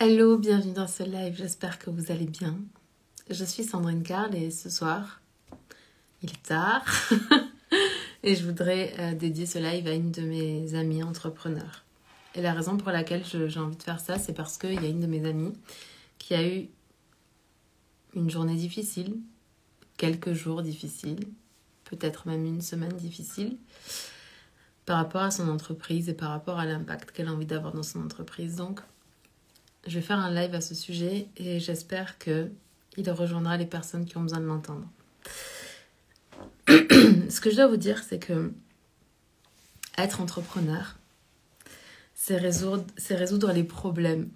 Hello, bienvenue dans ce live, j'espère que vous allez bien. Je suis Sandrine Carl et ce soir, il est tard et je voudrais dédier ce live à une de mes amies entrepreneurs. Et la raison pour laquelle j'ai envie de faire ça, c'est parce qu'il y a une de mes amies qui a eu une journée difficile, quelques jours difficiles, peut-être même une semaine difficile, par rapport à son entreprise et par rapport à l'impact qu'elle a envie d'avoir dans son entreprise. Donc, je vais faire un live à ce sujet et j'espère qu'il rejoindra les personnes qui ont besoin de l'entendre. Ce que je dois vous dire, c'est que être entrepreneur, c'est résoudre les problèmes.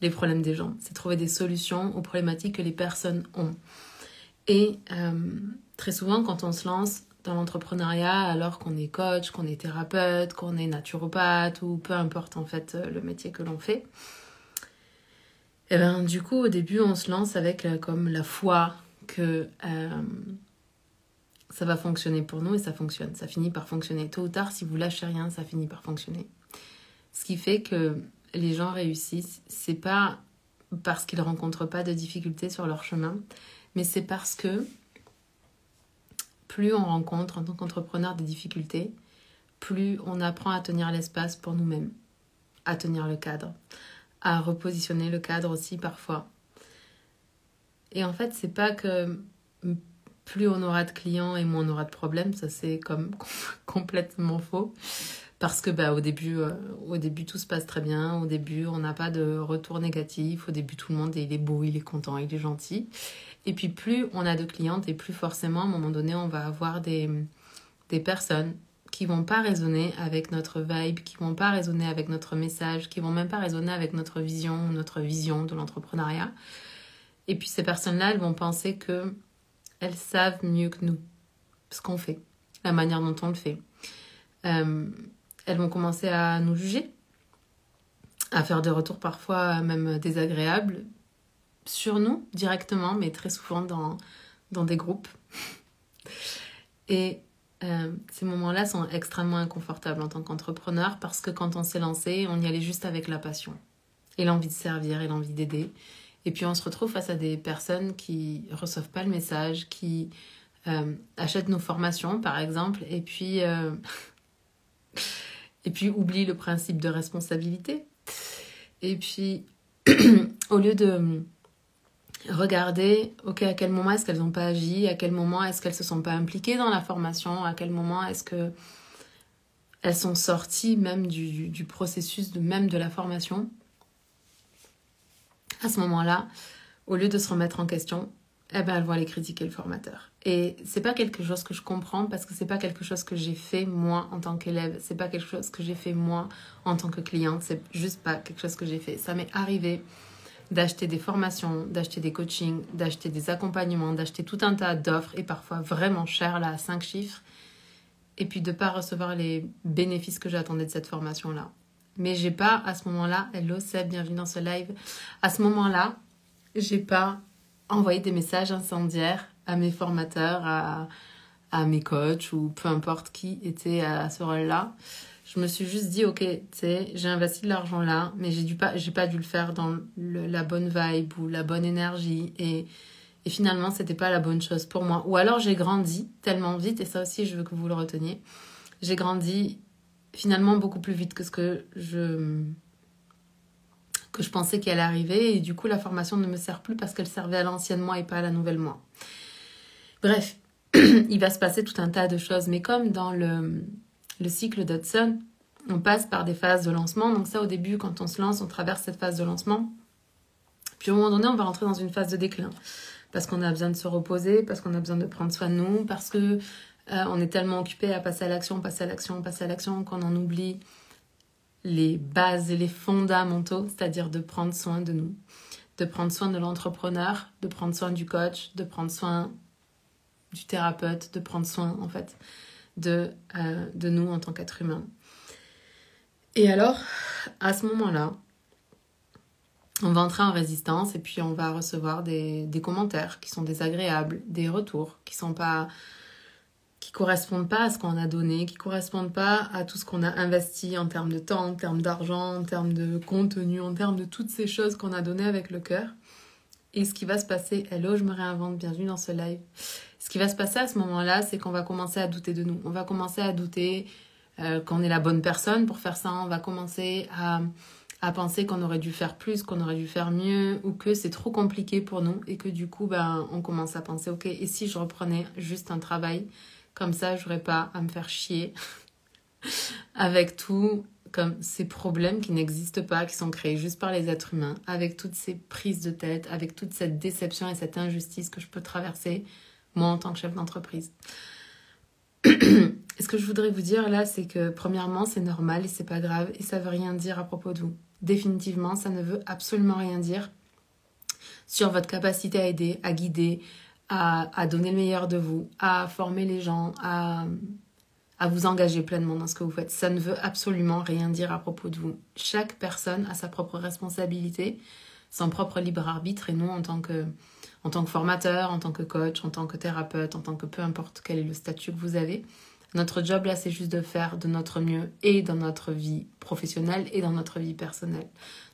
Les problèmes des gens. C'est trouver des solutions aux problématiques que les personnes ont. Et très souvent, quand on se lance dans l'entrepreneuriat, alors qu'on est coach, qu'on est thérapeute, qu'on est naturopathe ou peu importe en fait le métier que l'on fait, et ben du coup au début on se lance avec comme la foi que ça va fonctionner pour nous et ça fonctionne, ça finit par fonctionner. Tôt ou tard, si vous lâchez rien, ça finit par fonctionner. Ce qui fait que les gens réussissent, c'est pas parce qu'ils rencontrent pas de difficultés sur leur chemin, mais c'est parce que plus on rencontre en tant qu'entrepreneur des difficultés, plus on apprend à tenir l'espace pour nous-mêmes, à tenir le cadre, à repositionner le cadre aussi parfois. Et en fait, c'est pas que plus on aura de clients et moins on aura de problèmes, ça c'est comme complètement faux. Parce que au début tout se passe très bien, au début on n'a pas de retour négatif, au début tout le monde il est beau, il est content, il est gentil. Et puis plus on a de clientes et plus forcément à un moment donné on va avoir des personnes qui vont pas résonner avec notre vibe, qui vont pas résonner avec notre message, qui vont même pas résonner avec notre vision de l'entrepreneuriat. Et puis ces personnes-là, elles vont penser que elles savent mieux que nous ce qu'on fait, la manière dont on le fait. Elles vont commencer à nous juger, à faire des retours parfois même désagréables sur nous directement, mais très souvent dans des groupes. Et ces moments-là sont extrêmement inconfortables en tant qu'entrepreneur parce que quand on s'est lancé, on y allait juste avec la passion et l'envie de servir et l'envie d'aider. Et puis on se retrouve face à des personnes qui ne reçoivent pas le message, qui achètent nos formations par exemple, et puis oublient le principe de responsabilité. Et puis au lieu de regarder, ok, à quel moment est-ce qu'elles n'ont pas agi, à quel moment est-ce qu'elles ne se sont pas impliquées dans la formation, à quel moment est-ce qu'elles sont sorties même du processus même de la formation. À ce moment-là, au lieu de se remettre en question, elles vont aller critiquer le formateur. Et c'est pas quelque chose que je comprends parce que c'est pas quelque chose que j'ai fait moi en tant qu'élève, c'est pas quelque chose que j'ai fait moi en tant que cliente, c'est juste pas quelque chose que j'ai fait. Ça m'est arrivé d'acheter des formations, d'acheter des coachings, d'acheter des accompagnements, d'acheter tout un tas d'offres et parfois vraiment cher là à 5 chiffres et puis de pas recevoir les bénéfices que j'attendais de cette formation-là. Mais j'ai pas à ce moment-là, hello Seb, bienvenue dans ce live, à ce moment-là, j'ai pas envoyé des messages incendiaires à mes formateurs, à mes coachs ou peu importe qui était à ce rôle-là. Je me suis juste dit, ok, tu sais, j'ai investi de l'argent là, mais j'ai pas dû le faire dans la bonne vibe ou la bonne énergie. Et finalement, c'était pas la bonne chose pour moi. Ou alors, j'ai grandi tellement vite, et ça aussi, je veux que vous le reteniez. J'ai grandi finalement beaucoup plus vite que ce que je pensais qu'elle allait arriver. Et du coup, la formation ne me sert plus parce qu'elle servait à l'ancienne moi et pas à la nouvelle moi. Bref, il va se passer tout un tas de choses. Mais comme dans le cycle d'Hudson, on passe par des phases de lancement. Donc ça, au début, quand on se lance, on traverse cette phase de lancement. Puis au moment donné, on va rentrer dans une phase de déclin. Parce qu'on a besoin de se reposer, parce qu'on a besoin de prendre soin de nous, parce que on est tellement occupé à passer à l'action, qu'on en oublie les bases et les fondamentaux, c'est-à-dire de prendre soin de nous, de prendre soin de l'entrepreneur, de prendre soin du coach, de prendre soin du thérapeute, de prendre soin en fait de nous en tant qu'être humain. Et alors, à ce moment-là, on va entrer en résistance et puis on va recevoir des commentaires qui sont désagréables, des retours qui sont pas qui correspondent pas à ce qu'on a donné, qui correspondent pas à tout ce qu'on a investi en termes de temps, en termes d'argent, en termes de contenu, en termes de toutes ces choses qu'on a données avec le cœur. Et ce qui va se passer, hello, je me réinvente, bienvenue dans ce live. Ce qui va se passer à ce moment-là, c'est qu'on va commencer à douter de nous. On va commencer à douter qu'on est la bonne personne pour faire ça. On va commencer à penser qu'on aurait dû faire plus, qu'on aurait dû faire mieux, ou que c'est trop compliqué pour nous. Et que du coup, on commence à penser, ok, et si je reprenais juste un travail comme ça, j'aurais pas à me faire chier avec tout, comme ces problèmes qui n'existent pas, qui sont créés juste par les êtres humains, avec toutes ces prises de tête, avec toute cette déception et cette injustice que je peux traverser, moi en tant que chef d'entreprise. Et ce que je voudrais vous dire là, c'est que premièrement, c'est normal et c'est pas grave et ça veut rien dire à propos de vous. Définitivement, ça ne veut absolument rien dire sur votre capacité à aider, à guider, à donner le meilleur de vous, à former les gens, à vous engager pleinement dans ce que vous faites. Ça ne veut absolument rien dire à propos de vous. Chaque personne a sa propre responsabilité, son propre libre arbitre, et nous, en tant que formateur, en tant que coach, en tant que thérapeute, en tant que peu importe quel est le statut que vous avez, notre job là, c'est juste de faire de notre mieux et dans notre vie professionnelle et dans notre vie personnelle.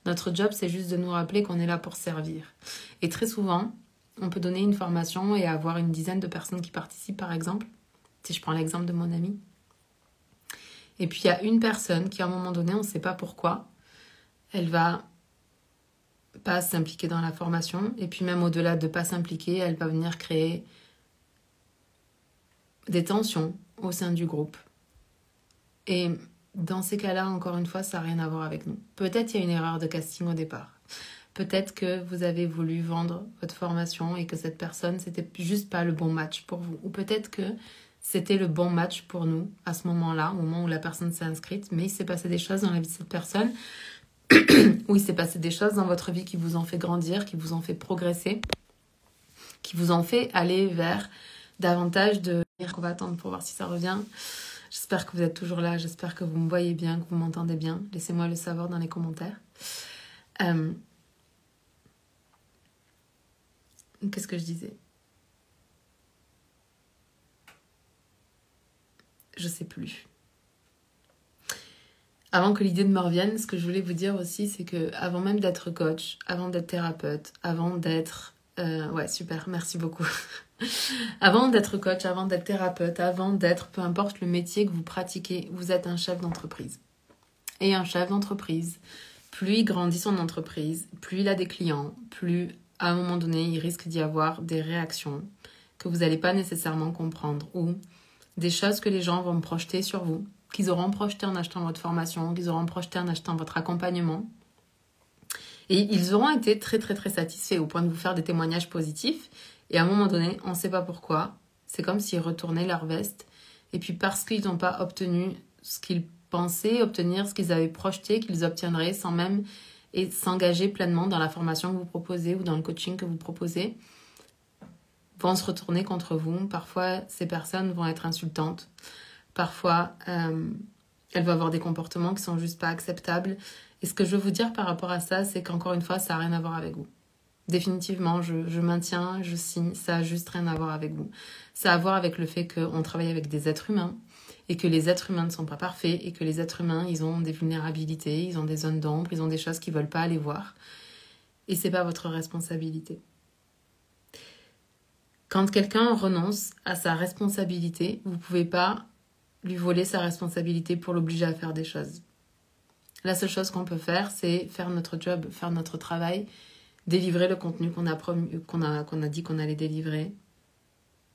Notre job, c'est juste de nous rappeler qu'on est là pour servir. Et très souvent, on peut donner une formation et avoir une dizaine de personnes qui participent, par exemple. Si je prends l'exemple de mon amie. Et puis, il y a une personne qui, à un moment donné, on ne sait pas pourquoi, elle va pas s'impliquer dans la formation. Et puis, même au-delà de pas s'impliquer, elle va venir créer des tensions au sein du groupe. Et dans ces cas-là, encore une fois, ça n'a rien à voir avec nous. Peut-être il y a une erreur de casting au départ. Peut-être que vous avez voulu vendre votre formation et que cette personne, c'était juste pas le bon match pour vous. Ou peut-être que c'était le bon match pour nous à ce moment-là, au moment où la personne s'est inscrite, mais il s'est passé des choses dans la vie de cette personne, ou il s'est passé des choses dans votre vie qui vous ont fait grandir, qui vous ont fait progresser, qui vous ont fait aller vers davantage de... On va attendre pour voir si ça revient. J'espère que vous êtes toujours là, j'espère que vous me voyez bien, que vous m'entendez bien. Laissez-moi le savoir dans les commentaires. Qu'est-ce que je disais ? Je sais plus. Avant que l'idée ne me revienne, ce que je voulais vous dire aussi, c'est que avant même d'être coach, avant d'être thérapeute, avant d'être... ouais, super, merci beaucoup. Avant d'être coach, avant d'être thérapeute, avant d'être, peu importe le métier que vous pratiquez, vous êtes un chef d'entreprise. Et un chef d'entreprise, plus il grandit son entreprise, plus il a des clients, plus à un moment donné, il risque d'y avoir des réactions que vous n'allez pas nécessairement comprendre ou des choses que les gens vont projeter sur vous, qu'ils auront projeté en achetant votre formation, qu'ils auront projeté en achetant votre accompagnement. Et ils auront été très très très satisfaits au point de vous faire des témoignages positifs. Et à un moment donné, on ne sait pas pourquoi, c'est comme s'ils retournaient leur veste. Et puis parce qu'ils n'ont pas obtenu ce qu'ils pensaient obtenir, ce qu'ils avaient projeté qu'ils obtiendraient sans même s'engager pleinement dans la formation que vous proposez ou dans le coaching que vous proposez, vont se retourner contre vous. Parfois, ces personnes vont être insultantes. Parfois, elles vont avoir des comportements qui sont juste pas acceptables. Et ce que je veux vous dire par rapport à ça, c'est qu'encore une fois, ça n'a rien à voir avec vous. Définitivement, je maintiens, je signe, ça n'a juste rien à voir avec vous. Ça a à voir avec le fait qu'on travaille avec des êtres humains et que les êtres humains ne sont pas parfaits et que les êtres humains, ils ont des vulnérabilités, ils ont des zones d'ombre, ils ont des choses qu'ils ne veulent pas aller voir. Et ce n'est pas votre responsabilité. Quand quelqu'un renonce à sa responsabilité, vous ne pouvez pas lui voler sa responsabilité pour l'obliger à faire des choses. La seule chose qu'on peut faire, c'est faire notre job, faire notre travail, délivrer le contenu qu'on a dit qu'on allait délivrer,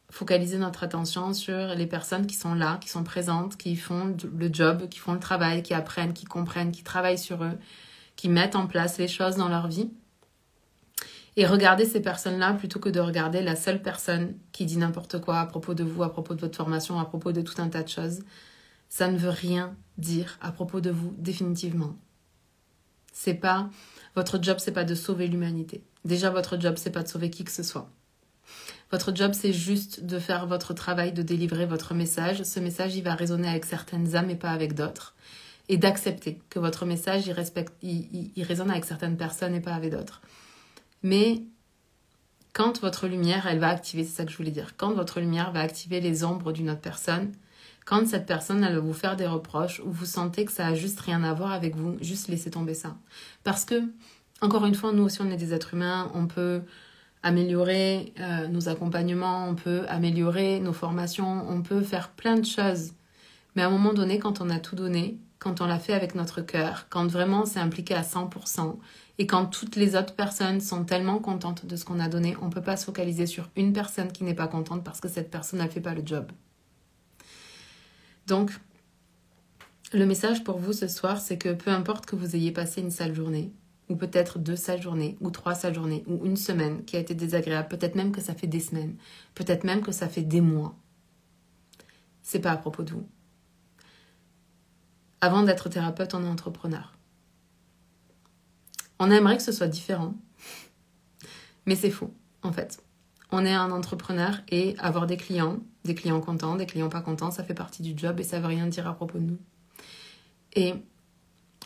focaliser notre attention sur les personnes qui sont là, qui sont présentes, qui font le job, qui font le travail, qui apprennent, qui comprennent, qui travaillent sur eux, qui mettent en place les choses dans leur vie. Et regarder ces personnes-là plutôt que de regarder la seule personne qui dit n'importe quoi à propos de vous, à propos de votre formation, à propos de tout un tas de choses. Ça ne veut rien dire à propos de vous, définitivement. Votre job, c'est pas de sauver l'humanité. Déjà, votre job, c'est pas de sauver qui que ce soit. Votre job, c'est juste de faire votre travail, de délivrer votre message. Ce message, il va résonner avec certaines âmes et pas avec d'autres. Et d'accepter que votre message, il résonne avec certaines personnes et pas avec d'autres. Mais Quand votre lumière, elle va activer, c'est ça que je voulais dire, quand votre lumière va activer les ombres d'une autre personne, quand cette personne, elle va vous faire des reproches ou vous sentez que ça a juste rien à voir avec vous, juste laissez tomber ça. Parce que, encore une fois, nous aussi, on est des êtres humains, on peut améliorer nos accompagnements, on peut améliorer nos formations, on peut faire plein de choses. Mais à un moment donné, quand on a tout donné, quand on l'a fait avec notre cœur, quand vraiment c'est impliqué à 100%, et quand toutes les autres personnes sont tellement contentes de ce qu'on a donné, on ne peut pas se focaliser sur une personne qui n'est pas contente parce que cette personne ne fait pas le job. Donc, le message pour vous ce soir, c'est que peu importe que vous ayez passé une sale journée, ou peut-être 2 sales journées, ou 3 sales journées, ou une semaine qui a été désagréable, peut-être même que ça fait des semaines, peut-être même que ça fait des mois, c'est pas à propos de vous. Avant d'être thérapeute, on est entrepreneur. On aimerait que ce soit différent, mais c'est faux, en fait. On est un entrepreneur et avoir des clients contents, des clients pas contents, ça fait partie du job et ça veut rien dire à propos de nous. Et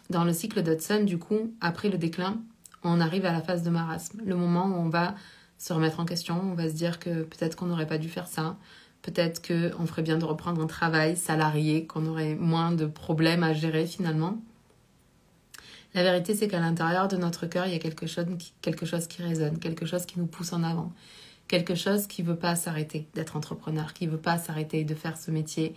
dans le cycle d'Hudson, du coup, après le déclin, on arrive à la phase de marasme. Le moment où on va se remettre en question, on va se dire que peut-être qu'on n'aurait pas dû faire ça, peut-être qu'on ferait bien de reprendre un travail salarié, qu'on aurait moins de problèmes à gérer finalement. La vérité, c'est qu'à l'intérieur de notre cœur, il y a quelque chose qui résonne, quelque chose qui nous pousse en avant, quelque chose qui ne veut pas s'arrêter d'être entrepreneur, qui ne veut pas s'arrêter de faire ce métier,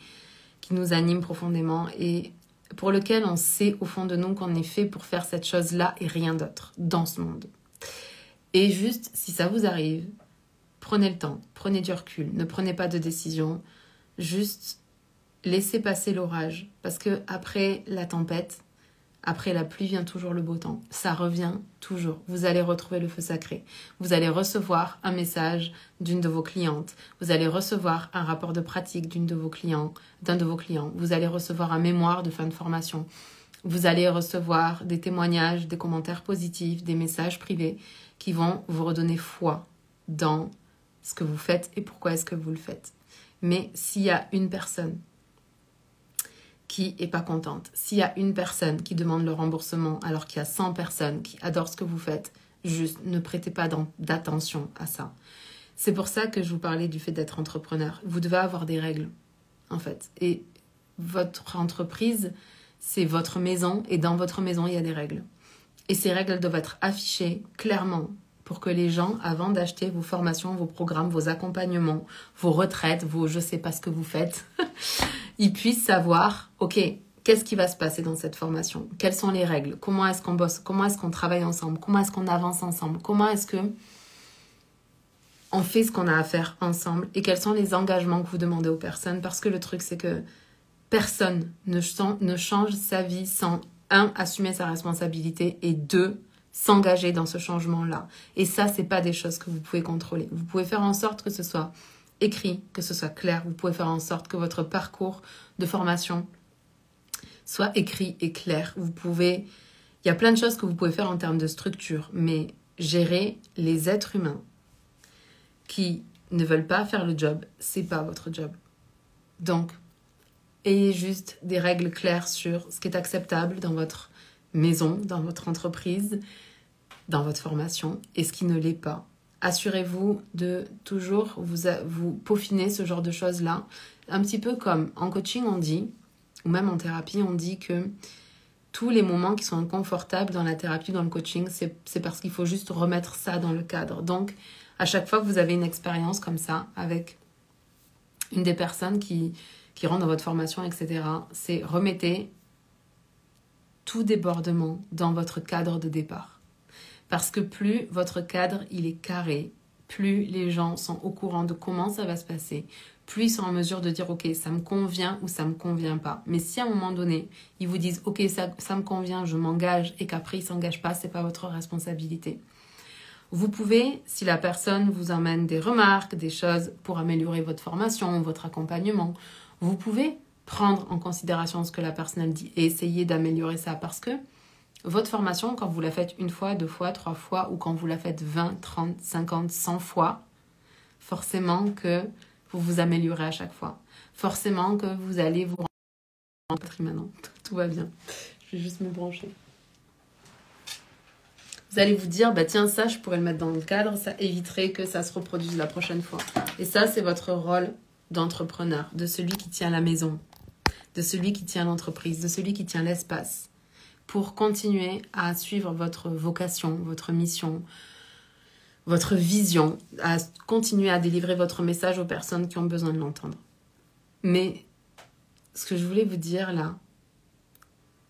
qui nous anime profondément et pour lequel on sait au fond de nous qu'on est fait pour faire cette chose-là et rien d'autre dans ce monde. Et juste, si ça vous arrive, prenez le temps, prenez du recul, ne prenez pas de décision, juste laissez passer l'orage parce que après la tempête, après la pluie vient toujours le beau temps. Ça revient toujours. Vous allez retrouver le feu sacré. Vous allez recevoir un message d'une de vos clientes. Vous allez recevoir un rapport de pratique d'un de vos clients. Vous allez recevoir un mémoire de fin de formation. Vous allez recevoir des témoignages, des commentaires positifs, des messages privés qui vont vous redonner foi dans ce que vous faites et pourquoi est-ce que vous le faites. Mais s'il y a une personne qui n'est pas contente, s'il y a une personne qui demande le remboursement alors qu'il y a 100 personnes qui adorent ce que vous faites, juste ne prêtez pas d'attention à ça. C'est pour ça que je vous parlais du fait d'être entrepreneur. Vous devez avoir des règles, en fait. Et votre entreprise, c'est votre maison, et dans votre maison, il y a des règles. Et ces règles doivent être affichées clairement pour que les gens, avant d'acheter vos formations, vos programmes, vos accompagnements, vos retraites, vos je sais pas ce que vous faites, ils puissent savoir, ok, qu'est-ce qui va se passer dans cette formation? Quelles sont les règles? Comment est-ce qu'on bosse? Comment est-ce qu'on travaille ensemble? Comment est-ce qu'on avance ensemble? Comment est-ce que on fait ce qu'on a à faire ensemble? Et quels sont les engagements que vous demandez aux personnes? Parce que le truc, c'est que personne ne change sa vie sans, 1, assumer sa responsabilité et 2, s'engager dans ce changement-là. Et ça, c'est pas des choses que vous pouvez contrôler. Vous pouvez faire en sorte que ce soit écrit, que ce soit clair. Vous pouvez faire en sorte que votre parcours de formation soit écrit et clair. Il y a plein de choses que vous pouvez faire en termes de structure, mais gérer les êtres humains qui ne veulent pas faire le job, c'est pas votre job. Donc, ayez juste des règles claires sur ce qui est acceptable dans votre maison, dans votre entreprise, dans votre formation, et ce qui ne l'est pas. Assurez-vous de toujours vous peaufiner ce genre de choses-là. Un petit peu comme en coaching, on dit, ou même en thérapie, on dit que tous les moments qui sont inconfortables dans la thérapie, dans le coaching, c'est parce qu'il faut juste remettre ça dans le cadre. Donc, à chaque fois que vous avez une expérience comme ça, avec une des personnes qui rentrent dans votre formation, etc., c'est remettez tout débordement dans votre cadre de départ. Parce que plus votre cadre il est carré, plus les gens sont au courant de comment ça va se passer, plus ils sont en mesure de dire ok, ça me convient ou ça me convient pas. Mais si à un moment donné, ils vous disent ok, ça me convient, je m'engage, et qu'après ils s'engagent pas, c'est pas votre responsabilité. Vous pouvez, si la personne vous emmène des remarques, des choses pour améliorer votre formation, votre accompagnement, vous pouvez prendre en considération ce que la personne dit et essayer d'améliorer ça parce que votre formation, quand vous la faites 1 fois, 2 fois, 3 fois ou quand vous la faites 20, 30, 50, 100 fois, forcément que vous vous améliorez à chaque fois. Forcément que vous allez vous rendre maintenant. Tout va bien. Je vais juste me brancher. Vous allez vous dire, bah tiens, ça, je pourrais le mettre dans le cadre, ça éviterait que ça se reproduise la prochaine fois. Et ça, c'est votre rôle d'entrepreneur, de celui qui tient la maison, de celui qui tient l'entreprise, de celui qui tient l'espace, pour continuer à suivre votre vocation, votre mission, votre vision, à continuer à délivrer votre message aux personnes qui ont besoin de l'entendre. Mais ce que je voulais vous dire là,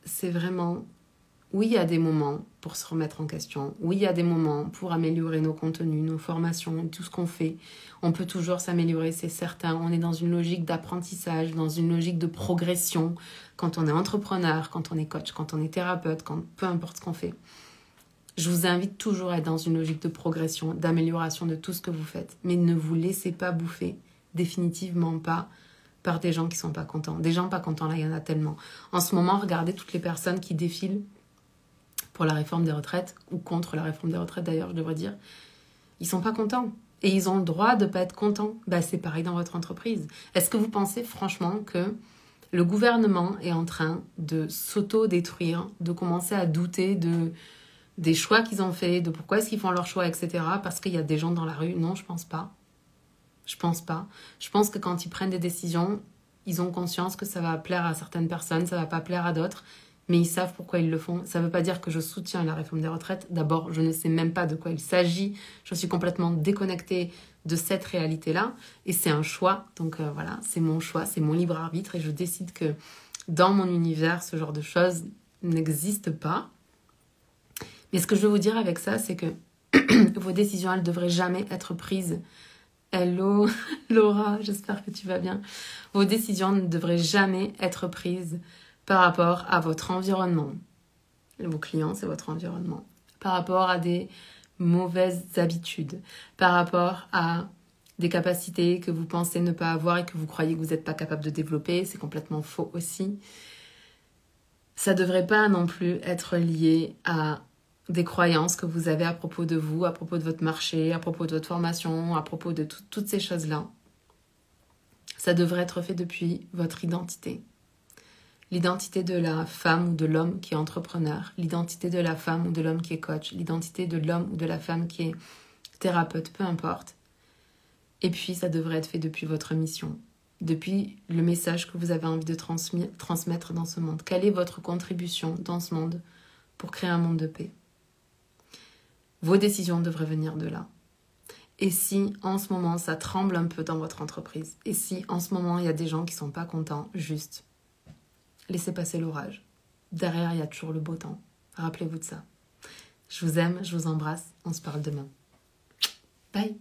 c'est vraiment, oui, il y a des moments pour se remettre en question. Oui, il y a des moments pour améliorer nos contenus, nos formations, tout ce qu'on fait. On peut toujours s'améliorer, c'est certain. On est dans une logique d'apprentissage, dans une logique de progression. Quand on est entrepreneur, quand on est coach, quand on est thérapeute, peu importe ce qu'on fait. Je vous invite toujours à être dans une logique de progression, d'amélioration de tout ce que vous faites. Mais ne vous laissez pas bouffer, définitivement pas, par des gens qui sont pas contents. Des gens pas contents, là, il y en a tellement. En ce moment, regardez toutes les personnes qui défilent pour la réforme des retraites, ou contre la réforme des retraites d'ailleurs, je devrais dire. Ils sont pas contents. Et ils ont le droit de pas être contents. Bah, c'est pareil dans votre entreprise. Est-ce que vous pensez franchement que le gouvernement est en train de s'auto-détruire, de commencer à douter des choix qu'ils ont faits, de pourquoi est-ce qu'ils font leurs choix, etc. Parce qu'il y a des gens dans la rue? Non, je pense pas. Je pense pas. Je pense que quand ils prennent des décisions, ils ont conscience que ça va plaire à certaines personnes, ça va pas plaire à d'autres, mais ils savent pourquoi ils le font. Ça veut pas dire que je soutiens la réforme des retraites. D'abord, je ne sais même pas de quoi il s'agit. Je suis complètement déconnectée de cette réalité-là, et c'est un choix. Donc voilà, c'est mon choix, c'est mon libre arbitre, et je décide que dans mon univers, ce genre de choses n'existe pas. Mais ce que je veux vous dire avec ça, c'est que vos décisions, elles ne devraient jamais être prises. Hello, Laura, j'espère que tu vas bien. Vos décisions ne devraient jamais être prises par rapport à votre environnement. Vos clients, c'est votre environnement. Par rapport à des mauvaises habitudes. Par rapport à des capacités que vous pensez ne pas avoir et que vous croyez que vous n'êtes pas capable de développer. C'est complètement faux aussi. Ça ne devrait pas non plus être lié à des croyances que vous avez à propos de vous, à propos de votre marché, à propos de votre formation, à propos de toutes ces choses-là. Ça devrait être fait depuis votre identité. L'identité de la femme ou de l'homme qui est entrepreneur, l'identité de la femme ou de l'homme qui est coach, l'identité de l'homme ou de la femme qui est thérapeute, peu importe. Et puis, ça devrait être fait depuis votre mission, depuis le message que vous avez envie de transmettre dans ce monde. Quelle est votre contribution dans ce monde pour créer un monde de paix? Vos décisions devraient venir de là. Et si en ce moment ça tremble un peu dans votre entreprise, et si en ce moment il y a des gens qui ne sont pas contents, juste laissez passer l'orage. Derrière, il y a toujours le beau temps. Rappelez-vous de ça. Je vous aime, je vous embrasse, on se parle demain. Bye!